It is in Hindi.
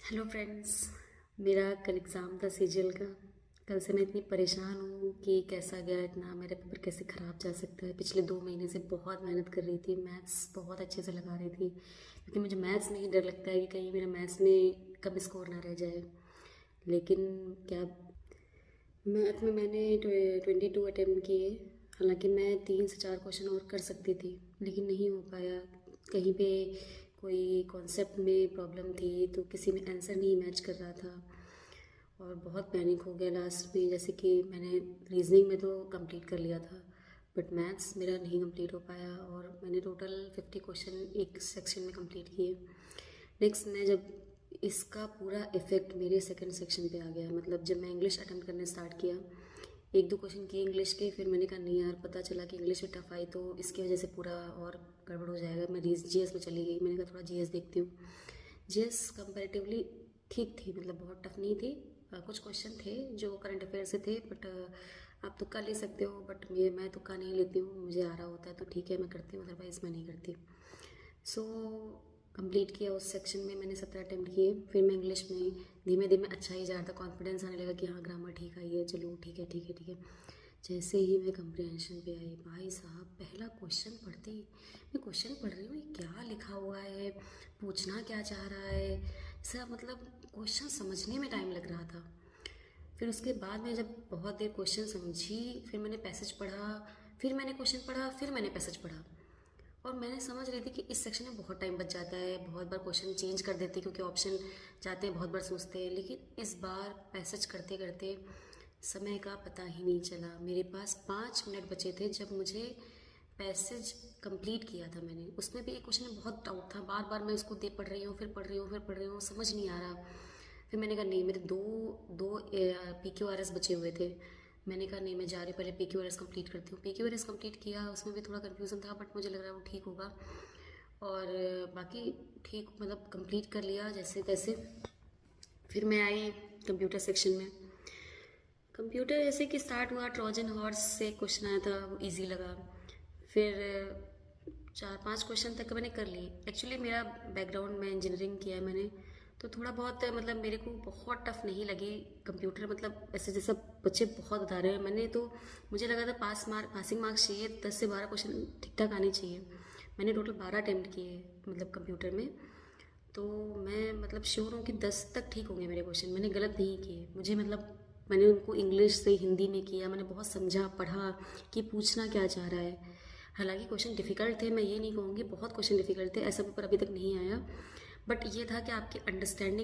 Hello friends. मेरा कल एग्ज़ाम था सीजीएल का। कल से मैं इतनी परेशान हूँ कि कैसा गया, इतना मेरा पेपर कैसे ख़राब जा सकता है। पिछले 2 महीने से बहुत मेहनत कर रही थी, मैथ्स बहुत अच्छे से लगा रही थी, क्योंकि मुझे मैथ्स में ही डर लगता है कि कहीं मेरा मैथ्स में कम स्कोर ना रह जाए। लेकिन क्या, मैथ में मैंने 22 अटेम्प्ट किए। हालांकि मैं 3 से 4 क्वेश्चन और कर सकती थी, लेकिन नहीं हो पाया। कहीं पे कोई कॉन्सेप्ट में प्रॉब्लम थी, तो किसी में आंसर नहीं मैच कर रहा था और बहुत पैनिक हो गया लास्ट में। जैसे कि मैंने रीजनिंग में तो कंप्लीट कर लिया था, बट मैथ्स मेरा नहीं कंप्लीट हो पाया और मैंने टोटल 50 क्वेश्चन एक सेक्शन में कंप्लीट किए। नेक्स्ट मैं जब इसका पूरा इफ़ेक्ट मेरे सेकंड सेक्शन पे आ गया, मतलब जब मैं इंग्लिश अटेम्प्ट करने स्टार्ट किया, 1-2 क्वेश्चन किए इंग्लिश के, फिर मैंने कहा नहीं यार, पता चला कि इंग्लिश में टफ आई तो इसकी वजह से पूरा और गड़बड़ हो जाएगा। मैं जीएस में चली गई, मैंने कहा थोड़ा जीएस देखती हूँ। जीएस कंपैरेटिवली ठीक थी, मतलब बहुत टफ नहीं थी। कुछ क्वेश्चन थे जो करंट अफेयर से थे, बट आप तुक्का ले सकते हो, बट मैं तुक्का नहीं लेती हूँ। मुझे आ रहा होता है तो ठीक है, मैं करती हूँ, अदरवाइज़ मैं नहीं करती। सो कंप्लीट किया। उस सेक्शन में मैंने 17 अटेम्प्ट किए। फिर मैं इंग्लिश में धीमे धीमे अच्छा ही जा रहा था, कॉन्फिडेंस आने लगा कि हाँ ग्रामर ठीक आई है, चलो ठीक है ठीक है ठीक है। जैसे ही मैं कंप्रिहेंशन पे आई, भाई साहब पहला क्वेश्चन पढ़ते ही मैं क्वेश्चन पढ़ रही हूँ, ये क्या लिखा हुआ है, पूछना क्या चाह रहा है, सब मतलब क्वेश्चन समझने में टाइम लग रहा था। फिर उसके बाद मैं जब बहुत देर क्वेश्चन समझी, फिर मैंने पैसेज पढ़ा, फिर मैंने क्वेश्चन पढ़ा, फिर मैंने पैसेज पढ़ा, और मैंने समझ रही थी कि इस सेक्शन में बहुत टाइम बच जाता है, बहुत बार क्वेश्चन चेंज कर देते हैं क्योंकि ऑप्शन जाते हैं, बहुत बार सोचते हैं। लेकिन इस बार पैसेज करते करते समय का पता ही नहीं चला। मेरे पास 5 मिनट बचे थे जब मुझे पैसेज कंप्लीट किया था मैंने। उसमें भी एक क्वेश्चन में बहुत डाउट था, बार बार मैं उसको दे पढ़ रही हूँ, फिर पढ़ रही हूँ, फिर पढ़ रही हूँ, समझ नहीं आ रहा। फिर मैंने कहा नहीं, मेरे दो दो PQRS बचे हुए थे। मैंने कहा नहीं, मैं जा रही हूँ, पहले PQRS कंप्लीट करती हूँ। PQRS कंप्लीट किया, उसमें भी थोड़ा कन्फ्यूज़न था, बट मुझे लग रहा है वो ठीक होगा। और बाकी ठीक, मतलब कंप्लीट कर लिया जैसे तैसे। फिर मैं आई कंप्यूटर सेक्शन में। कंप्यूटर ऐसे कि स्टार्ट हुआ, ट्रोजन हॉर्स से क्वेश्चन आया था, वो ईजी लगा। फिर 4-5 क्वेश्चन तक मैंने कर लिए। एक्चुअली मेरा बैकग्राउंड में इंजीनियरिंग किया है मैंने, तो थोड़ा बहुत मतलब मेरे को बहुत टफ नहीं लगी कंप्यूटर। मतलब ऐसे जैसा बच्चे बहुत बता रहे हैं, मैंने तो मुझे लगा था पासिंग मार्क्स चाहिए, 10 से 12 क्वेश्चन ठीक ठाक आने चाहिए। मैंने टोटल 12 अटेम्प्ट किए मतलब कंप्यूटर में। तो मैं मतलब श्योर हूँ कि 10 तक ठीक होंगे मेरे क्वेश्चन, मैंने गलत नहीं किए। मुझे मतलब मैंने उनको इंग्लिश से हिंदी में किया, मैंने बहुत समझा पढ़ा कि पूछना क्या चाह रहा है। हालांकि क्वेश्चन डिफ़िकल्ट थे, मैं ये नहीं कहूँगी, बहुत क्वेश्चन डिफ़िकल्ट थे, ऐसा पेपर अभी तक नहीं आया। बट ये था कि आपकी अंडरस्टैंडिंग